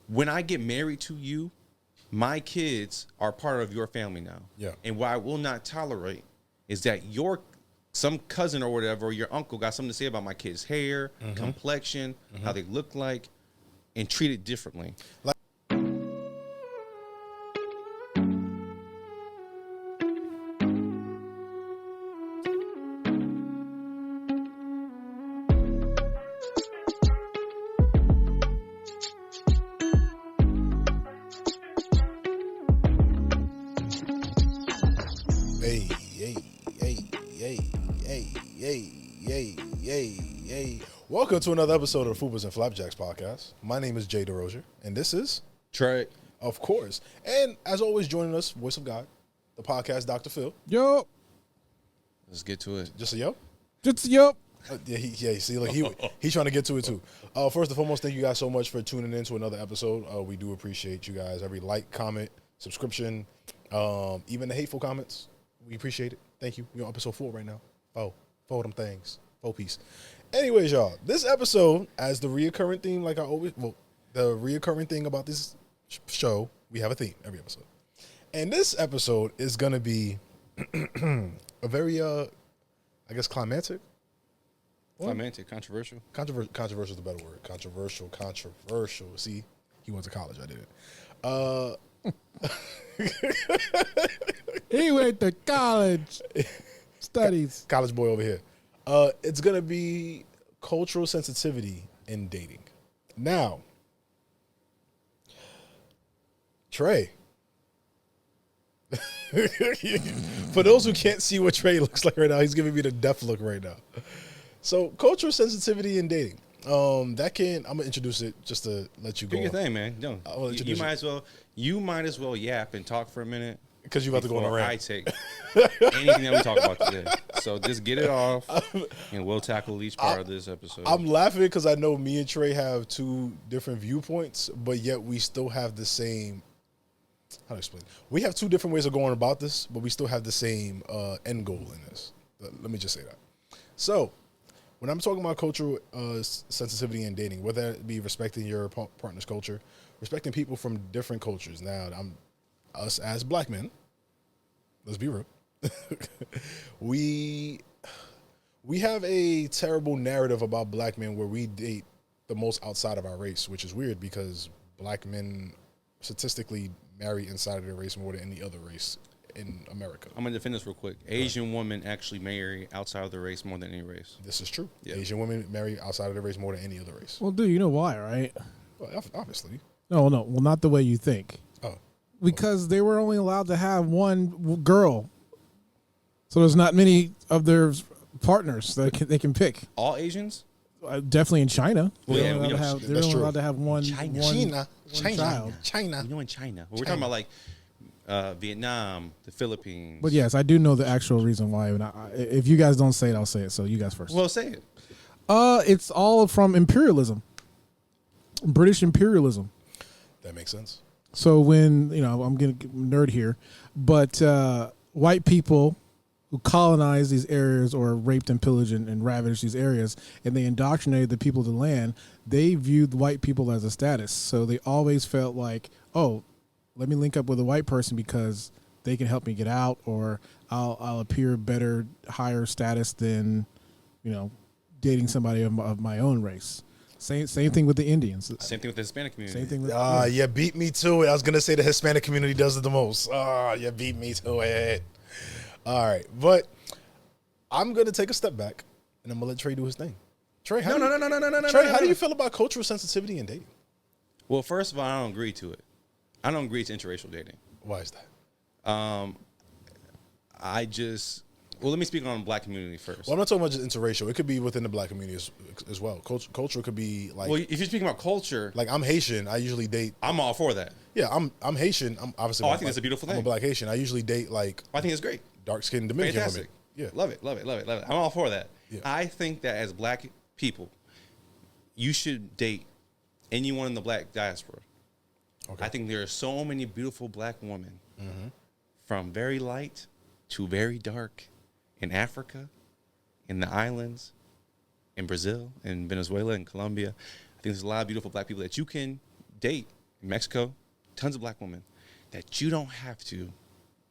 when I get married to you, my kids are part of your family now. Yeah. And what I will not tolerate is that some cousin or whatever, or your uncle got something to say about my kid's hair, complexion, how they look like, and treat it differently. Welcome to another episode of the Fupas Flapjacks Podcast. My name is Derosier, and this is Tre. Of course. And as always, joining us, Voice of God, the podcast, Dr. Phil. Yo. Let's get to it. Just a yo? Just yo. See, like he's trying to get to it too. First and foremost, thank you guys so much for tuning in to another episode. We do appreciate you guys. Every like, comment, subscription, even the hateful comments, we appreciate it. Thank you. We're on episode 4 right now. Four of them things. 4 piece. Anyways, y'all, this episode, as the reoccurring theme, the reoccurring thing about this show, we have a theme every episode. And this episode is going to be a very, I guess, climactic. Climactic, controversial. Controversial is the better word. Controversial. See, he went to college. I didn't. He went to college. Studies. College boy over here. It's going to be cultural sensitivity in dating. Now, Trey. For those who can't see what Trey looks like right now, he's giving me the death look right now. So, cultural sensitivity in dating. I'm gonna introduce it just to let you go. Do your thing, man. No, you might as well yap and talk for a minute. Because you about to go on a rant. I take anything that we talk about today. So just get it off, and we'll tackle each part of this episode. I'm laughing because I know me and Trey have 2 different viewpoints, but yet we still have the same. How to explain? We have 2 different ways of going about this, but we still have the same end goal in this. Let me just say that. So, when I'm talking about cultural sensitivity in dating, whether it be respecting your partner's culture, respecting people from different cultures. Now, us as black men, let's be real, we have a terrible narrative about black men where we date the most outside of our race, which is weird because black men statistically marry inside of their race more than any other race in America. I'm going to defend this real quick. Asian women actually marry outside of the race more than any race. This is true. Yeah. Asian women marry outside of their race more than any other race. Well, dude, you know why, right? Well, obviously. No. Well, not the way you think. Oh. Because they were only allowed to have one girl. So there's not many of their partners that they can pick. All Asians? Definitely in China. Well, They're yeah, only allowed to have one China. child. China. You know, in China. We're talking about like Vietnam, the Philippines. But yes, I do know the actual reason why. And if you guys don't say it, I'll say it. So you guys first. Well, say it. It's all from imperialism. British imperialism. That makes sense. So when, I'm going to nerd here, but white people who colonized these areas or raped and pillaged and ravaged these areas, and they indoctrinated the people of the land, they viewed white people as a status. So they always felt like, oh, let me link up with a white person because they can help me get out, or I'll appear better, higher status than, dating somebody of my own race. Same thing with the Indians. Same thing with the Hispanic community. Same thing with You beat me to it. I was going to say the Hispanic community does it the most. You beat me to it. All right. But I'm going to take a step back, and I'm going to let Trey do his thing. Trey, how do you feel about cultural sensitivity in dating? Well, first of all, I don't agree to it. I don't agree to interracial dating. Why is that? Let me speak on the black community first. Well, I'm not talking about just interracial. It could be within the black community as well. Culture could be like. Well, if you're speaking about culture, like I'm Haitian, I usually date. I'm all for that. Yeah, I'm Haitian. I'm obviously. I think that's a beautiful thing. I'm a black Haitian. I usually date like. I think it's great. Dark-skinned Dominican Fantastic. women. Yeah, love it. I'm all for that. Yeah. I think that as black people, you should date anyone in the black diaspora. Okay. I think there are so many beautiful black women, from very light to very dark, in Africa, in the islands, in Brazil, in Venezuela, in Colombia. I think there's a lot of beautiful black people that you can date in Mexico, tons of black women, that you don't have to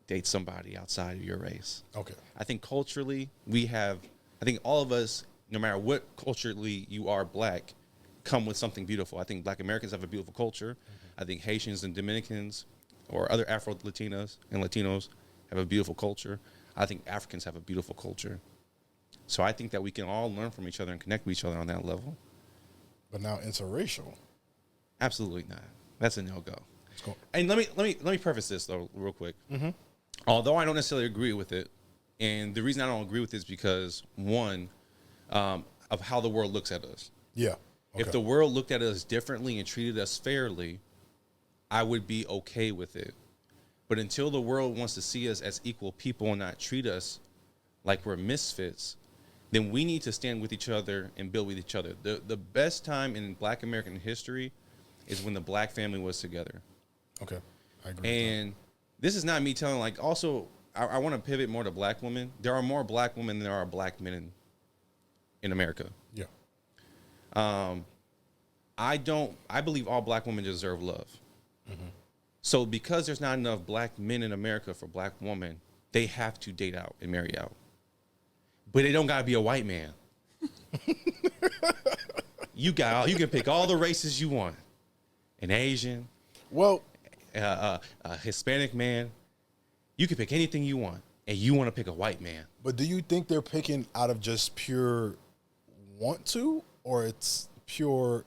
date somebody outside of your race. Okay. I think culturally I think all of us, no matter what culturally you are black, come with something beautiful. I think black Americans have a beautiful culture. I think Haitians and Dominicans or other Afro-Latinas and Latinos have a beautiful culture. I think Africans have a beautiful culture. So I think that we can all learn from each other and connect with each other on that level. But now interracial. Absolutely not. That's a no-go. Let's go. And let me preface this though real quick. Although I don't necessarily agree with it, and the reason I don't agree with it is because one, of how the world looks at us. Yeah. Okay. If the world looked at us differently and treated us fairly, I would be okay with it. But until the world wants to see us as equal people and not treat us like we're misfits, then we need to stand with each other and build with each other. The best time in Black American history is when the black family was together. Okay. I agree. And this is not me telling, like, also, I want to pivot more to black women. There are more black women than there are black men in America. Yeah. I believe all black women deserve love. So because there's not enough black men in America for black women, they have to date out and marry out. But it don't gotta be a white man. You can pick all the races you want. An Asian, Well, a Hispanic man. You can pick anything you want, and you want to pick a white man. but do you think they're picking out of just pure want to, or it's pure?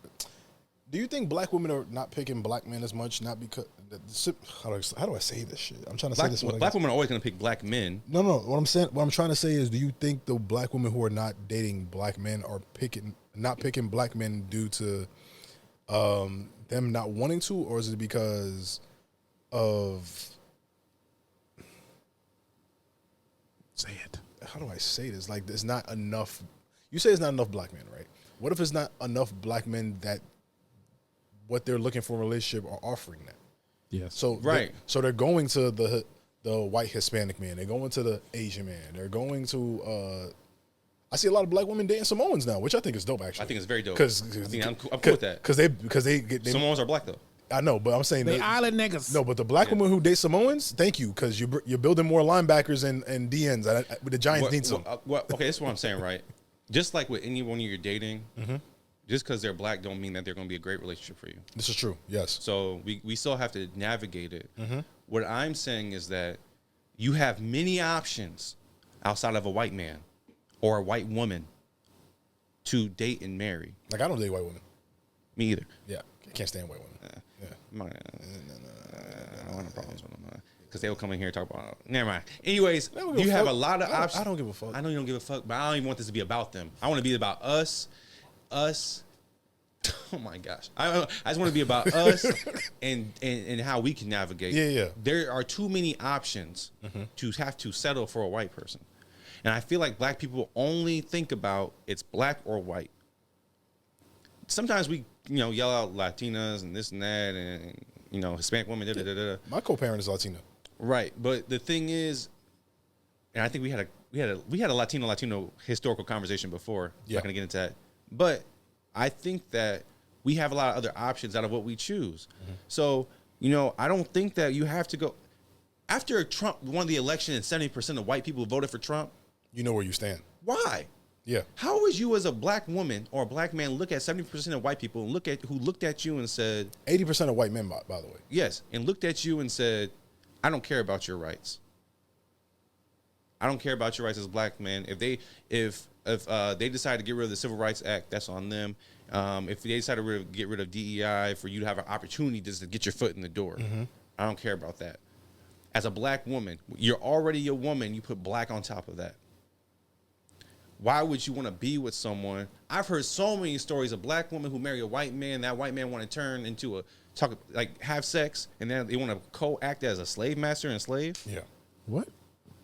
Do you think black women are not picking black men as much, not because? How do I say this shit? I'm trying to say this. Black women are always gonna pick black men. No. What I'm trying to say is, do you think the black women who are not dating black men are not picking black men due to them not wanting to, or is it because of? Say it. How do I say this? Like, there's not enough. You say it's not enough black men, right? What if it's not enough black men that what they're looking for in a relationship are offering that? Yes. So Right. They're going to the white Hispanic man. They're going to the Asian man. They're going to. I see a lot of black women dating Samoans now, which I think is dope. Actually, I think it's very dope. Because I'm cool with that. Because they Samoans are black though. I know, but I'm saying They island niggas. no, but the black women who date Samoans, thank you, because you're building more linebackers and DNs. But the Giants need some. Okay, that's what I'm saying, right? Just like with anyone you're dating, just because they're black don't mean that they're going to be a great relationship for you. This is true. Yes. So we still have to navigate it. What I'm saying is that you have many options outside of a white man or a white woman to date and marry. Like, I don't date white women. Me either. Yeah, I can't stand white women. Yeah. I don't have problems with them because they will come in here and talk about. Never mind. Anyways, you have a lot of options. I don't give a fuck. I know you don't give a fuck, but I don't even want this to be about them. I want to be about us. Oh my gosh! I just want to be about us and how we can navigate. Yeah. There are too many options to have to settle for a white person, and I feel like black people only think about it's black or white. Sometimes we yell out Latinas and this and that, and Hispanic women. My co-parent is Latina. Right, but the thing is, and I think we had a Latino historical conversation before. Yeah. Not gonna get into that, but I think that we have a lot of other options out of what we choose. So I don't think that you have to go after Trump won the election and 70% of white people voted for Trump. You know where you stand. Why? Yeah. How would you, as a black woman or a black man, look at 70% of white people and who looked at you and said 80% of white men, by the way. yes, and looked at you and said, I don't care about your rights. I don't care about your rights as a black man. If they decide to get rid of the Civil Rights Act, that's on them. If they decide to get rid of DEI for you to have an opportunity just to get your foot in the door, I don't care about that. As a black woman, you're already a woman. You put black on top of that. Why would you want to be with someone? I've heard so many stories of black women who marry a white man. That white man want to turn into have sex, and then they want to co-act as a slave master and slave. Yeah. What?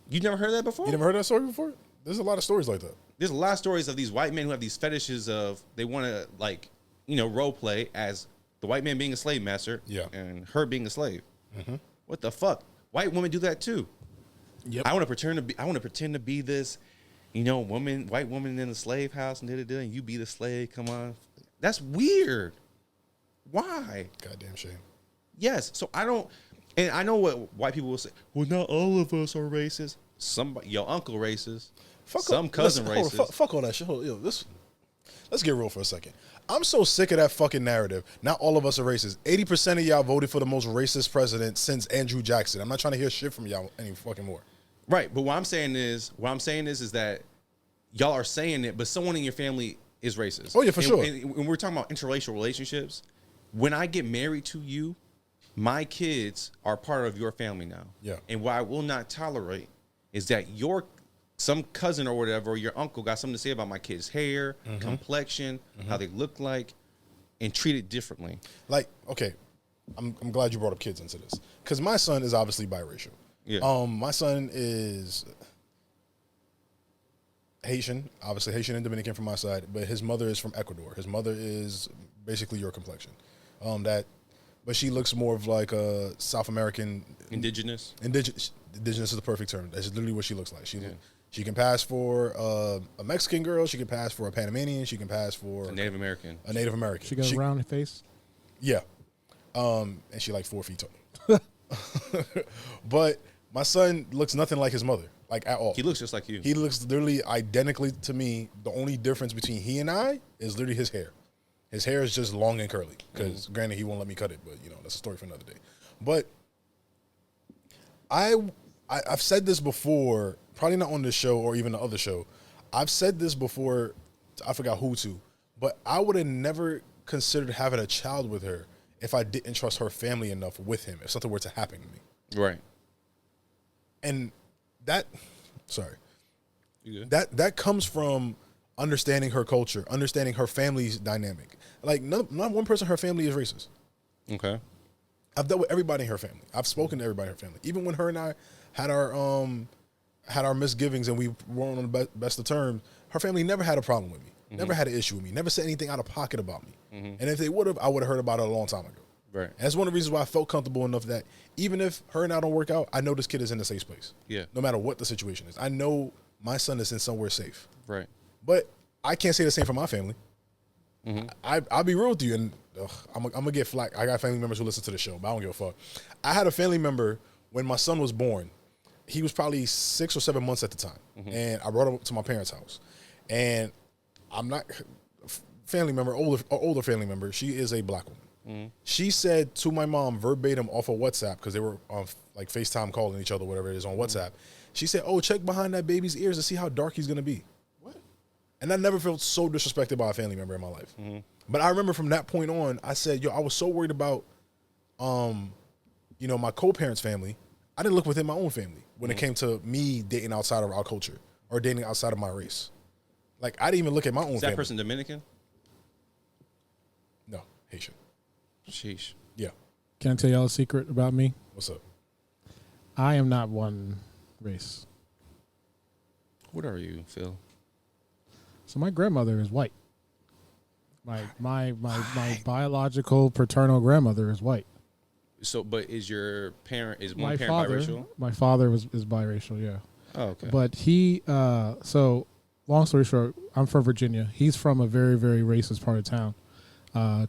You never heard that before? You never heard that story before? There's a lot of stories like that. There's a lot of stories of these white men who have these fetishes of they want to role play as the white man being a slave master, and her being a slave. What the fuck? White women do that too. Yep. I want to pretend to be this, white woman in the slave house and you be the slave. Come on, that's weird. Why? Goddamn shame. Yes. So I don't, and I know what white people will say. Well, not all of us are racist. Somebody, your uncle racist. Some cousin racist. Fuck all that shit. Let's get real for a second. I'm so sick of that fucking narrative. Not all of us are racist. 80% of y'all voted for the most racist president since Andrew Jackson. I'm not trying to hear shit from y'all any fucking more. Right. But what I'm saying is that y'all are saying it, but someone in your family is racist. Oh yeah, for sure. And when we're talking about interracial relationships, when I get married to you, my kids are part of your family now. Yeah. And what I will not tolerate is that some cousin or whatever, or your uncle got something to say about my kid's hair, complexion, how they look like, and treat it differently. Like, okay, I'm glad you brought up kids into this. Because my son is obviously biracial. Yeah. My son is Haitian, obviously Haitian and Dominican from my side, but his mother is from Ecuador. His mother is basically your complexion. But she looks more of like a South American. Indigenous? Indigenous is the perfect term. That's literally what she looks like. She can pass for a Mexican girl. She can pass for a Panamanian. She can pass for a Native American. A Native American. She got a round face? Yeah. And she like 4 feet tall. But my son looks nothing like his mother, like at all. He looks just like you. He looks literally identically to me. The only difference between he and I is literally his hair. His hair is just long and curly. Because granted, he won't let me cut it, but that's a story for another day. But I've said this before, probably not on this show or even the other show. I've said this before, I forgot who to, but I would have never considered having a child with her if I didn't trust her family enough with him, if something were to happen to me. Right. And that comes from understanding her culture, understanding her family's dynamic. Like, not one person in her family is racist. Okay. I've dealt with everybody in her family. I've spoken to everybody in her family. Even when her and I had our misgivings and we weren't on the best of terms, her family never had a problem with me. Never had an issue with me. Never said anything out of pocket about me. And if they would have, I would have heard about it a long time ago. Right. And that's one of the reasons why I felt comfortable enough that even if her and I don't work out, I know this kid is in a safe place. Yeah. No matter what the situation is. I know my son is in somewhere safe. Right. But I can't say the same for my family. I'll be real with you, and I'm going to get flack. I got family members who listen to the show, but I don't give a fuck. I had a family member when my son was born. He was probably 6 or 7 months at the time, and I brought him to my parents' house. And I'm not family member, older family member. She is a black woman. She said to my mom verbatim off of WhatsApp, because they were on like FaceTime calling each other, whatever it is on WhatsApp. She said, "Oh, check behind that baby's ears to see how dark he's gonna be." What? And I never felt so disrespected by a family member in my life. But I remember from that point on, I said, "Yo, I was so worried about, my co-parents' family. I didn't look within my own family when it came to me dating outside of our culture or dating outside of my race. Like, I didn't even look at my own family." Is that person Dominican? No, Haitian. Sheesh. Yeah. Can I tell y'all a secret about me? What's up? I am not one race. What are you, Phil? So my grandmother is white. My biological paternal grandmother is white. So, but is one parent biracial? My father is biracial, yeah. Oh, okay. But he, so long story short, I'm from Virginia. He's from a very, very racist part of town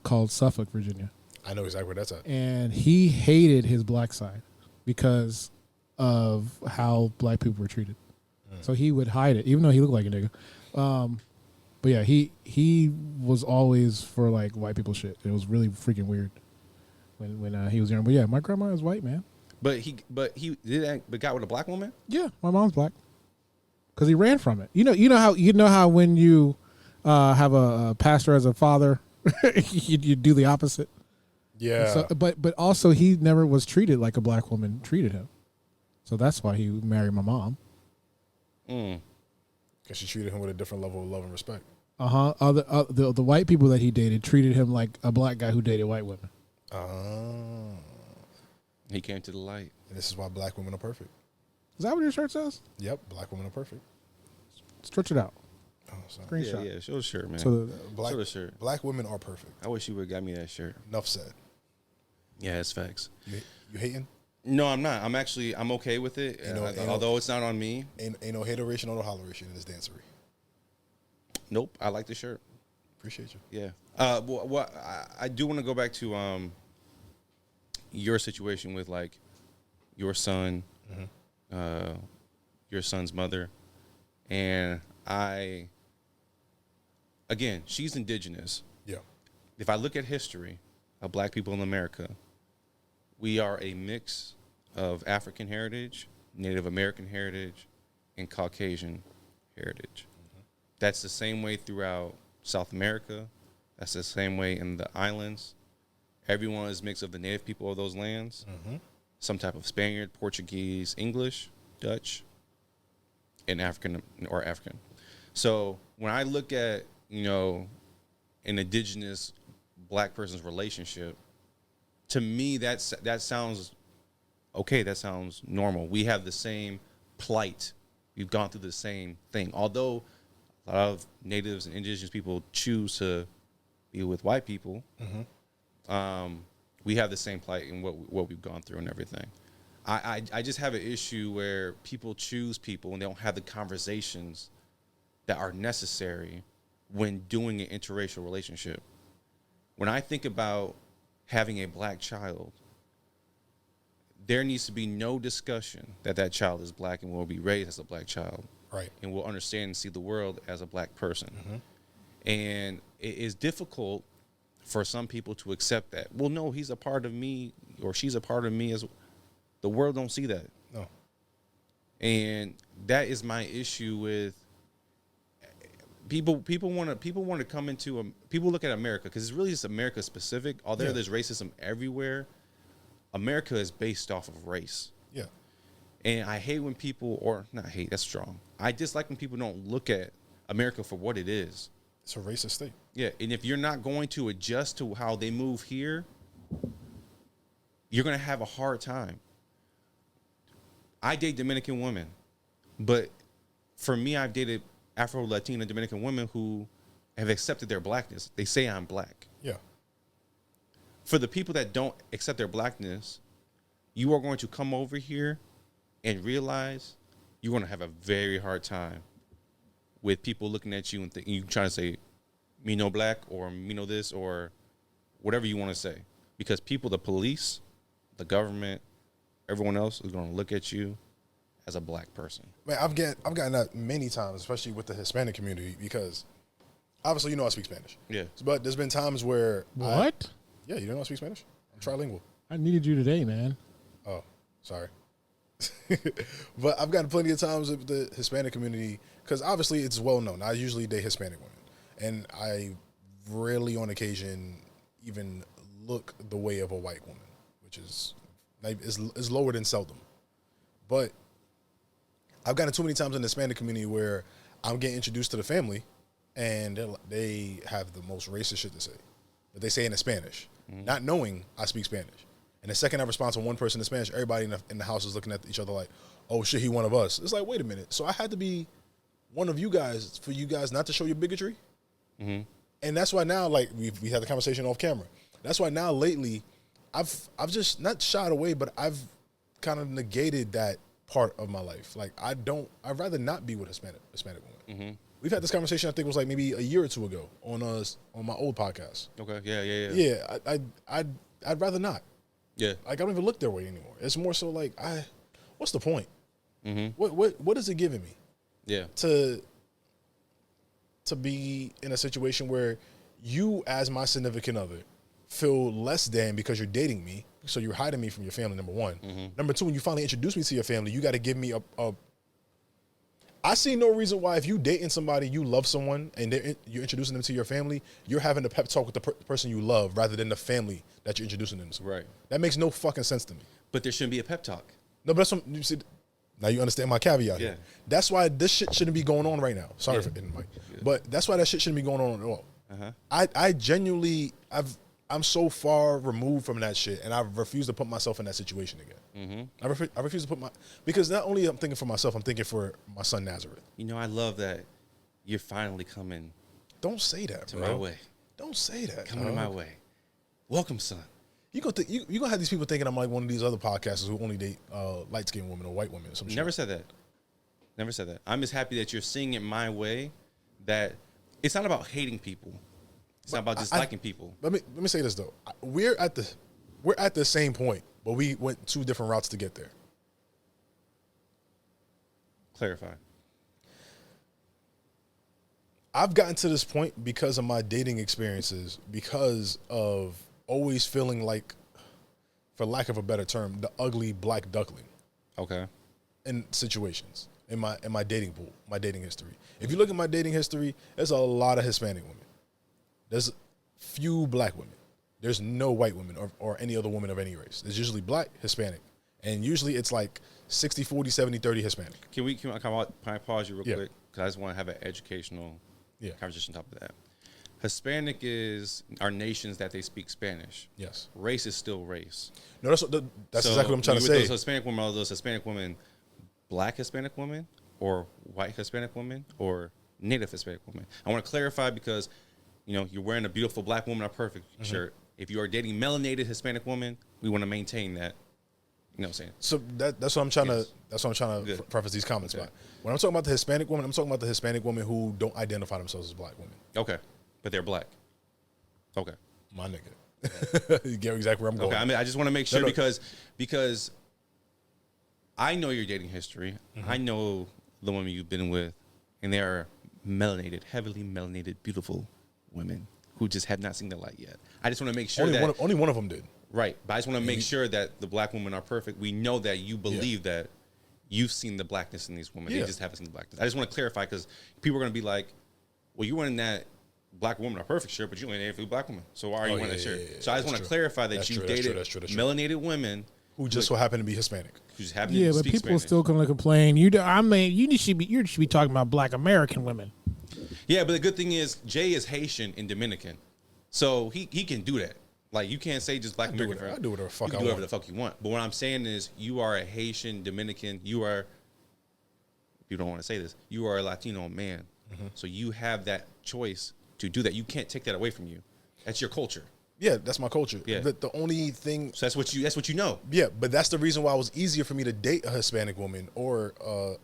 called Suffolk, Virginia. I know exactly where that's at. And he hated his black side because of how black people were treated. So he would hide it, even though he looked like a nigga. But yeah, he was always for like white people shit. It was really freaking weird when he was young. But yeah, my grandma is white, man. But he got with a black woman? Yeah, my mom's black. Because he ran from it. You know how when you have a pastor as a father, you do the opposite. Yeah. So, but also he never was treated like a black woman treated him. So that's why he married my mom. Because she treated him with a different level of love and respect. The white people that he dated treated him like a black guy who dated white women. He came to the light. And this is why black women are perfect. Is that what your shirt says? Yep, black women are perfect. Stretch it out. Oh, sorry. Screenshot. Yeah, show the shirt, man. So show the shirt. Black women are perfect. I wish you would have got me that shirt. Enough said. Yeah, it's facts. You hating? No, I'm not. I'm okay with it. Although it's not on me. Ain't no hateration or no holleration in this dancery. Nope, I like the shirt. Appreciate you. Yeah. Well, I do want to go back to your situation with like your son, your son's mother, and again, she's indigenous. Yeah. If I look at history of black people in America, we are a mix of African heritage, Native American heritage, and Caucasian heritage. That's the same way throughout South America. That's the same way in the islands. Everyone is a mix of the native people of those lands, some type of Spaniard, Portuguese, English, Dutch, and African. So when I look at, an indigenous black person's relationship, to me, that sounds okay. That sounds normal. We have the same plight. We've gone through the same thing. Although a lot of natives and indigenous people choose to be with white people, we have the same plight in what we've gone through and everything. I just have an issue where people choose people and they don't have the conversations that are necessary when doing an interracial relationship. When I think about having a black child, there needs to be no discussion that child is black and will be raised as a black child. Right. And will understand and see the world as a black person. And it is difficult for some people to accept that. Well, no, he's a part of me or she's a part of me. As the world don't see that. No. And that is my issue with people want to come into people look at America because it's really just America specific. Although there's racism everywhere, America is based off of race. Yeah. And I hate when people, or not hate, that's strong. I dislike when people don't look at America for what it is. It's a racist state. Yeah, and if you're not going to adjust to how they move here, you're going to have a hard time. I date Dominican women, but for me, I've dated Afro-Latina Dominican women who have accepted their blackness. They say I'm black. Yeah. For the people that don't accept their blackness, you are going to come over here and realize you're going to have a very hard time with people looking at you and you trying to say, me no black or me no this or whatever you want to say. Because people, the police, the government, everyone else is going to look at you as a black person. Man, I've gotten that many times, especially with the Hispanic community, because obviously I speak Spanish. Yeah. But there's been times where What? You don't know I speak Spanish? I'm trilingual. I needed you today, man. Oh, sorry. But I've gotten plenty of times with the Hispanic community because obviously it's well known. I usually date Hispanic women, and I rarely on occasion even look the way of a white woman, which is lower than seldom. But I've gotten too many times in the Hispanic community where I'm getting introduced to the family, and they have the most racist shit to say, but they say it in Spanish, not knowing I speak Spanish. And the second I respond to one person in Spanish, everybody in the house is looking at each other like, oh shit, he one of us. It's like, wait a minute. So I had to be one of you guys for you guys not to show your bigotry? And that's why now, like, we had the conversation off camera. That's why now lately, I've just not shied away, but I've kind of negated that part of my life. Like, I'd rather not be with Hispanic women. We've had this conversation, I think it was like maybe a year or two ago on my old podcast. Okay, yeah. Yeah, I'd rather not. Yeah. Like, I don't even look their way anymore. It's more so like, what's the point? What is it giving me? Yeah. To be in a situation where you, as my significant other, feel less than because you're dating me, so you're hiding me from your family, number one. Number two, when you finally introduce me to your family, you got to give me a I see no reason why if you dating somebody, you love someone, and you're introducing them to your family, you're having a pep talk with the person you love rather than the family that you're introducing them to. Right. That makes no fucking sense to me. But there shouldn't be a pep talk. No, but that's what you see. Now you understand my caveat here. That's why this shit shouldn't be going on right now. Sorry for hitting the mic. But that's why that shit shouldn't be going on at all. I genuinely, I'm so far removed from that shit, and I refuse to put myself in that situation again. I refuse to put because not only I'm thinking for myself, I'm thinking for my son Nazareth. I love that you're finally coming. Don't say that, to bro. my way. Don't say that. Coming to my way. Welcome, son. You gonna have these people thinking I'm like one of these other podcasters who only date light skinned women or white women or some shit. Never said that. I'm just happy that you're seeing it my way. That it's not about hating people. It's not about just liking people. Let me say this though. We're at the same point, but we went 2 different routes to get there. Clarify. I've gotten to this point because of my dating experiences, because of always feeling like, for lack of a better term, the ugly black duckling. Okay. In situations, in my dating pool, my dating history. If you look at my dating history, there's a lot of Hispanic women. There's few black women. There's no white women or any other woman of any race. There's usually black, Hispanic. And usually it's like 60, 40, 70, 30 Hispanic. Can I pause you real quick? Because I just want to have an educational conversation on top of that. Hispanic are nations that they speak Spanish. Yes. Race is still race. No, that's exactly what I'm trying to say. Those Hispanic women, are those Hispanic women black Hispanic women or white Hispanic women or native Hispanic women? I want to clarify because, you're wearing a beautiful black woman, a perfect shirt. If you are dating melanated Hispanic woman, we want to maintain that. You know what I'm saying? So that's what I'm trying to preface these comments by. When I'm talking about the Hispanic woman, I'm talking about the Hispanic women who don't identify themselves as black women. Okay. But they're black. Okay. My nigga. You get exactly where I'm going. Okay. I just want to make sure because I know your dating history. I know the women you've been with, and they are melanated, heavily melanated, beautiful women who just have not seen the light yet. I just want to make sure only one of them did. Right. But I just want to make sure that the black women are perfect. We know that you believe that you've seen the blackness in these women. They just haven't seen the blackness. I just want to clarify because people are going to be like, well, you weren't in that black woman are perfect shirt, but you only dated for black women. So why are you wearing that shirt? So I just want to clarify that you dated melanated women who just so happen to be Hispanic. Who just happen to but speak people Spanish. still going to complain. You should be talking about black American women. Yeah, but the good thing is Jay is Haitian and Dominican, so he can do that. Like you can't say just black American. I do whatever the fuck I want. You can do whatever the fuck you want. But what I'm saying is you are a Haitian Dominican. You don't want to say this. You are a Latino man, so you have that choice to do that. You can't take that away from you. That's your culture. Yeah, that's my culture. Yeah. The only thing. So that's what you know. Yeah, but that's the reason why it was easier for me to date a Hispanic woman or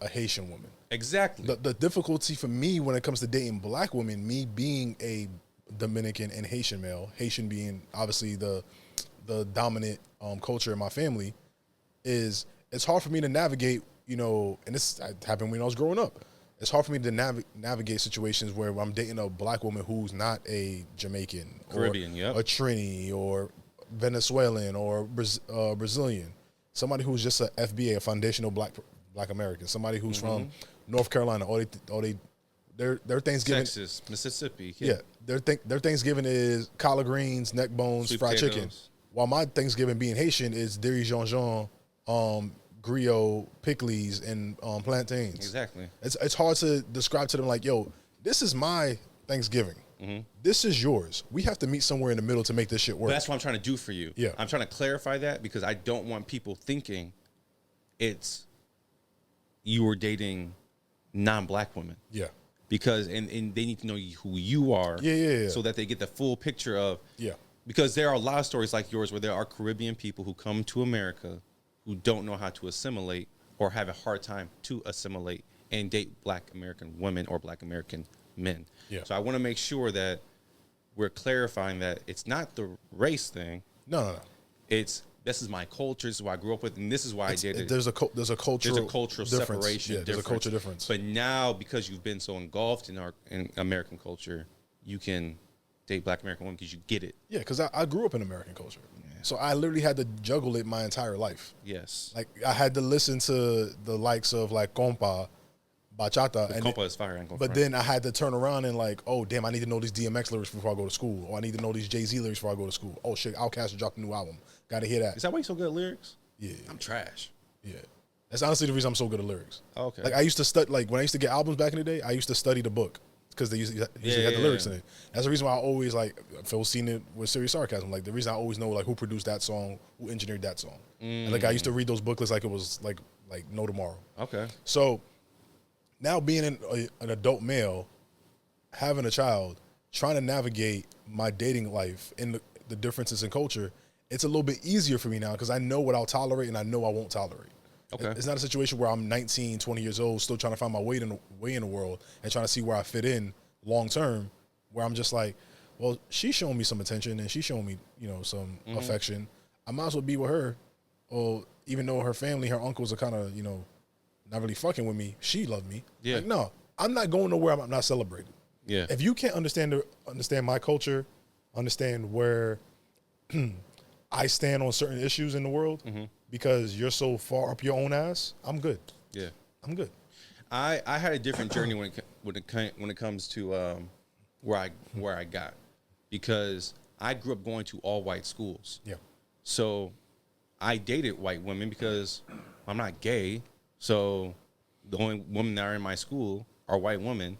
a Haitian woman. Exactly. The difficulty for me when it comes to dating black women, me being a Dominican and Haitian male, Haitian being obviously the dominant culture in my family, is it's hard for me to navigate. And this happened when I was growing up. It's hard for me to navigate situations where I'm dating a black woman who's not a Jamaican, Caribbean, or a Trini, or Venezuelan, or Brazilian. Somebody who's just a FBA, a foundational black American. Somebody who's from North Carolina. Their Thanksgiving, Texas, Mississippi. Yeah, their Thanksgiving is collard greens, neck bones, sweet fried potatoes. chicken. While my Thanksgiving being Haitian is Derosier, griot, pickles, and plantains. Exactly. It's hard to describe to them like, yo, this is my Thanksgiving. This is yours. We have to meet somewhere in the middle to make this shit work. But that's what I'm trying to do for you. Yeah. I'm trying to clarify that because I don't want people thinking it's you were dating non-black women. Yeah. Because and they need to know who you are. Yeah. So that they get the full picture of. Yeah. Because there are a lot of stories like yours where there are Caribbean people who come to America who don't know how to assimilate or have a hard time to assimilate and date black American women or black American men. Yeah. So I want to make sure that we're clarifying that it's not the race thing. No. It's this is my culture. This is what I grew up with, and this is why I did it. There's a cultural difference. Separation. Yeah, there's a cultural difference. But now, because you've been so engulfed in American culture, you can date black American women because you get it. Yeah, because I grew up in American culture. So I literally had to juggle it my entire life. Yes. Like I had to listen to the likes of like compa, bachata, and compa is fire. But then I had to turn around and like, oh damn, I need to know these DMX lyrics before I go to school, or I need to know these Jay-Z lyrics before I go to school. Oh shit, Outkast dropped a new album. Got to hear that. Is that why you're so good at lyrics? Yeah. I'm trash. Yeah. That's honestly the reason I'm so good at lyrics. Okay. Like I used to study, like when I used to get albums back in the day, I used to study the book because they usually had the lyrics in it. That's the reason why I always like Phil seen it with serious sarcasm. Like the reason I always know like who produced that song, who engineered that song. And like I used to read those booklets like it was like no tomorrow. Okay. So now being an adult male, having a child, trying to navigate my dating life and the differences in culture, it's a little bit easier for me now because I know what I'll tolerate and I know I won't tolerate. Okay. It's not a situation where I'm 19, 20 years old, still trying to find my way in the world and trying to see where I fit in long term, where I'm just like, well, she's showing me some attention and she's showing me, some affection. I might as well be with her. Or even though her family, her uncles are kind of, not really fucking with me, she loved me. Yeah. Like, no, I'm not going nowhere I'm not celebrated. Yeah. If you can't understand my culture, understand where I stand on certain issues in the world because you're so far up your own ass, I'm good. Yeah. I'm good. I had a different journey when it comes to where I got, because I grew up going to all white schools. Yeah. So I dated white women because I'm not gay. So the only women that are in my school are white women.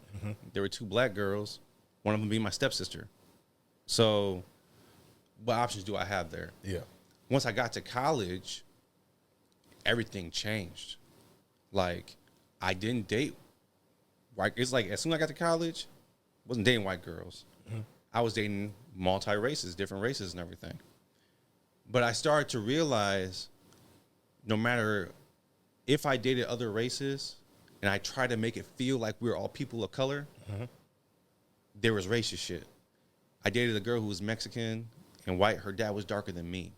There were 2 black girls, one of them being my stepsister. So what options do I have there? Yeah. Once I got to college, everything changed. Like, I didn't date white. It's like, as soon as I got to college, I wasn't dating white girls. I was dating multi-races, different races and everything. But I started to realize, no matter if I dated other races and I tried to make it feel like we were all people of color, there was racist shit. I dated a girl who was Mexican and white. Her dad was darker than me.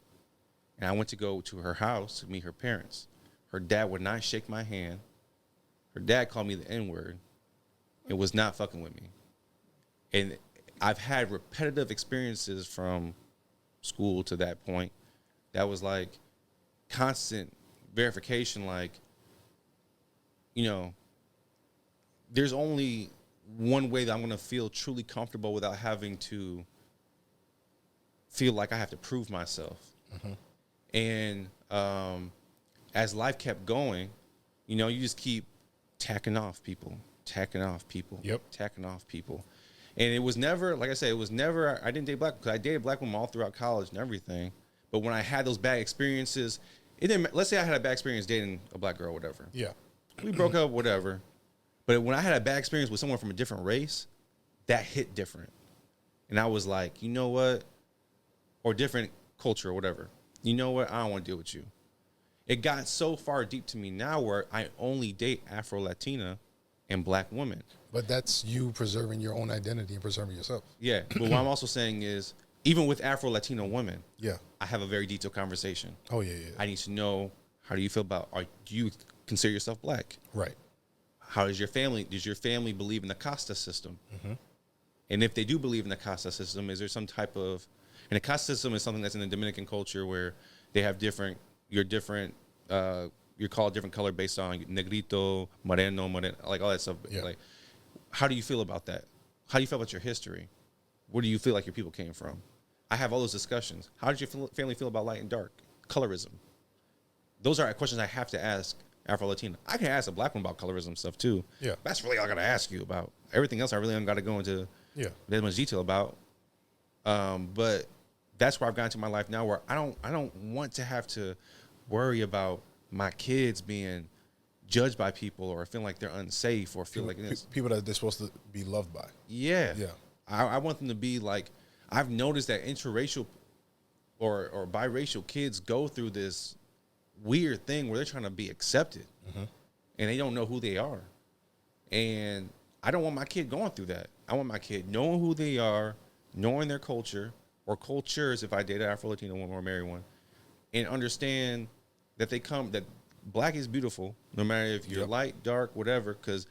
And I went to go to her house to meet her parents. Her dad would not shake my hand. Her dad called me the N-word and was not fucking with me. And I've had repetitive experiences from school to that point that was like constant verification, like, there's only one way that I'm going to feel truly comfortable without having to feel like I have to prove myself. And as life kept going, you just keep tacking off people. Yep. Tacking off people. And it was never, like I said, I didn't date black, because I dated black women all throughout college and everything. But when I had those bad experiences, let's say I had a bad experience dating a black girl or whatever. Yeah. We broke up, whatever. But when I had a bad experience with someone from a different race, that hit different. And I was like, you know what? Or different culture or whatever. You know what? I don't want to deal with you. It got so far deep to me now where I only date Afro-Latina and black women. But that's you preserving your own identity and preserving yourself. Yeah. But what I'm also saying is, even with Afro-Latino women, Yeah. I have a very detailed conversation. Oh, yeah. I need to know, how do you feel about, do you consider yourself black? Right. How does your family believe in the casta system? And if they do believe in the casta system, is there some type of, and the casta system is something that's in the Dominican culture where they have you're called different color based on negrito, moreno, like all that stuff. Yeah. Like, how do you feel about that? How do you feel about your history? Where do you feel like your people came from? I have all those discussions. How does your family feel about light and dark? Colorism. Those are questions I have to ask Afro-Latina. I can ask a black one about colorism stuff too. Yeah. That's really all I got to ask you about. Everything else I really don't got to go into that much detail about. But that's where I've gotten to my life now, where I don't want to have to worry about my kids being judged by people or feeling like they're unsafe or feel like it's people that they're supposed to be loved by. Yeah. Yeah. I want them to be like, I've noticed that interracial or biracial kids go through this weird thing where they're trying to be accepted and they don't know who they are. And I don't want my kid going through that. I want my kid knowing who they are, knowing their culture or cultures, if I date an Afro-Latino woman or marry one, and understand that that black is beautiful, no matter if you're light, dark, whatever, because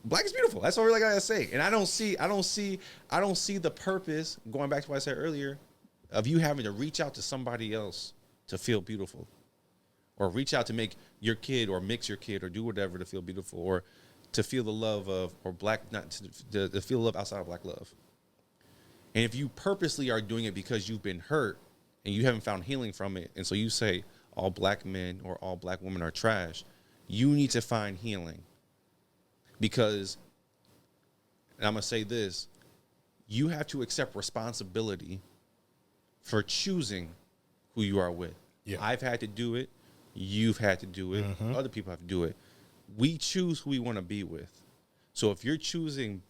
black is beautiful. That's all I really gotta say. And I don't see the purpose, going back to what I said earlier, of you having to reach out to somebody else to feel beautiful, or reach out to make your kid or mix your kid or do whatever to feel beautiful, or to feel the love of, or black, not to feel love outside of black love. And if you purposely are doing it because you've been hurt and you haven't found healing from it, and so you say all black men or all black women are trash, you need to find healing. Because, and I'm going to say this, you have to accept responsibility for choosing who you are with. Yeah. I've had to do it. You've had to do it. Other people have to do it. We choose who we want to be with. So if you're choosing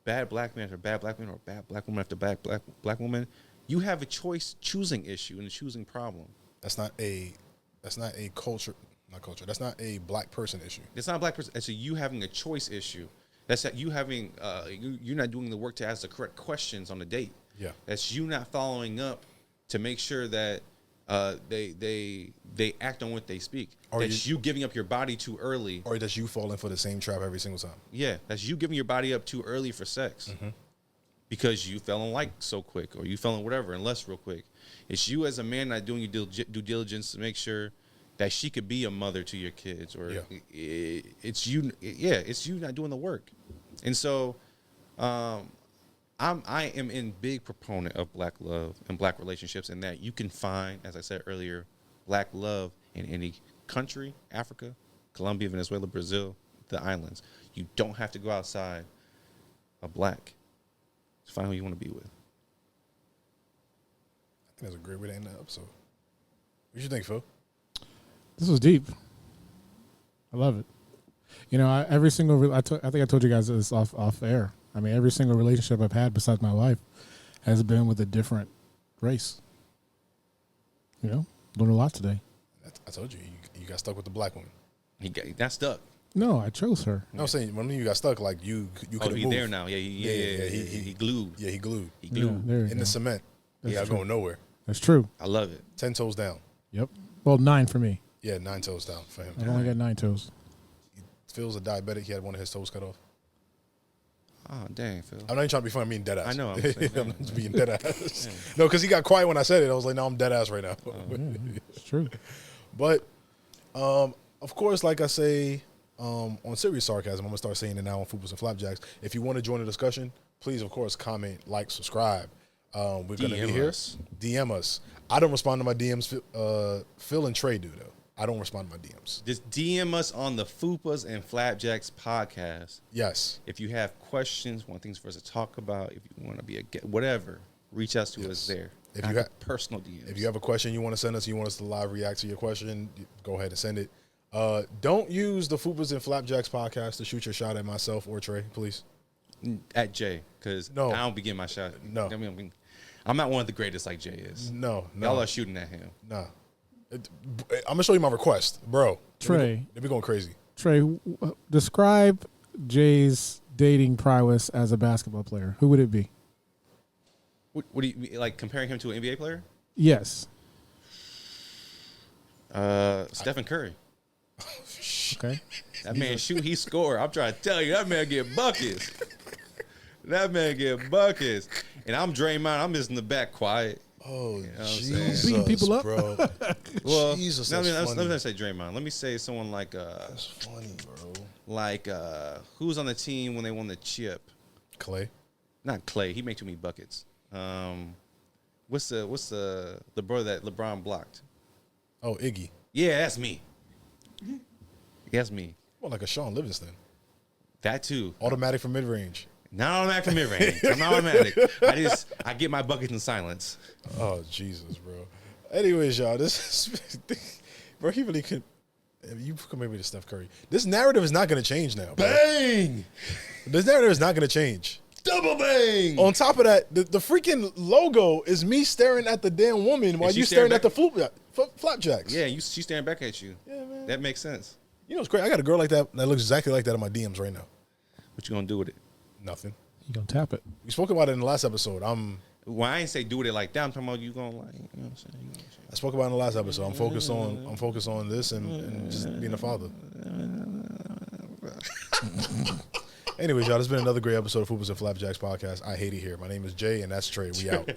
bad black men after bad black men, or bad black woman after bad black woman, you have a choice choosing issue and a choosing problem. That's not a culture. Not culture. That's not a black person issue. It's not a black person. It's you having a choice issue. That's that you having you're not doing the work to ask the correct questions on the date. Yeah. That's you not following up to make sure that they act on what they speak. Or that's you giving up your body too early. Or that's you falling for the same trap every single time. Yeah, that's you giving your body up too early for sex. Because you fell in like so quick, or you fell in whatever and lust real quick. It's you as a man not doing your due diligence to make sure that she could be a mother to your kids, or it's you. Yeah, it's you not doing the work. And so, I am in big proponent of black love and black relationships, and that you can find, as I said earlier, black love in any country, Africa, Colombia, Venezuela, Brazil, the islands. You don't have to go outside of black to find who you want to be with. I think that's a great way to end that episode. What you think, Phil? This was deep. I love it. You know, I think I told you guys this off air. I mean, every single relationship I've had besides my wife has been with a different race. You know, learned a lot today. I told you, you got stuck with the black woman. He got stuck. No, I chose her. No, I'm saying when you got stuck, like you could have he's moved. there now. Yeah, he glued. Yeah, he glued. He glued. Yeah, in the cement. That's going nowhere. That's true. I love it. 10 toes down. Yep. Well, 9 for me. Yeah, 9 toes down for him. I've only got 9 toes. Phil's a diabetic. He had one of his toes cut off. Oh, dang, Phil. I'm not even trying to be funny. I'm being dead ass. I know. I'm just being dead ass. No, because he got quiet when I said it. I was like, no, I'm dead ass right now. It's true. But, of course, like I say, on serious sarcasm, I'm going to start saying it now on Fupas and Flapjacks. If you want to join the discussion, please, of course, comment, like, subscribe. We're going to be here. DM us. I don't respond to my DMs. Phil and Trey do, though. I don't respond to my DMs. Just DM us on the Fupas and Flapjacks podcast. Yes. If you have questions, want things for us to talk about, if you want to be a guest, whatever, reach out to us there. If you have personal DMs. If you have a question you want to send us, you want us to live react to your question, go ahead and send it. Don't use the Fupas and Flapjacks podcast to shoot your shot at myself or Trey, please. At Jay, because I don't begin my shot. No. I'm not one of the greatest like Jay is. No. Y'all are shooting at him. No. I'm going to show you my request, bro. Trey. They be going crazy. Trey, describe Jay's dating prowess as a basketball player. Who would it be? What do you like, comparing him to an NBA player? Yes. Stephen Curry. Okay. That man shoot, he score. I'm trying to tell you, that man get buckets. That man get buckets. And I'm Draymond. I'm just in the back quiet. Oh, you know Jesus, beating people up, bro. Well, Jesus, let me not say Draymond. Let me say someone like that's funny, bro. Like who was on the team when they won the chip? Clay. Not Clay. He made too many buckets. What's the brother that LeBron blocked? Oh, Iggy. Yeah, that's me. That's me. Well, like a Sean Livingston. That too. Automatic from mid range. Not automatic from mid-range. I'm not automatic. I get my buckets in silence. Oh, Jesus, bro. Anyways, y'all, this is, bro, he really could, you come maybe to Steph Curry. This narrative is not going to change now, bro. Bang! This narrative is not going to change. Double bang! On top of that, the freaking logo is me staring at the damn woman while you staring at the flapjacks. Yeah, she's staring back at you. Yeah, man. That makes sense. You know, it's great. I got a girl like that looks exactly like that in my DMs right now. What you gonna do with it? Nothing. You gonna tap it? We spoke about it in the last episode. Well, I ain't say do with it like that. I'm talking about you gonna like, you know what I'm saying? I spoke about it in the last episode. I'm focused on this and just being a father. Anyways, y'all, this has been another great episode of Fupas and Flapjacks Podcast. I hate it here. My name is Jay, and that's Trey. We out.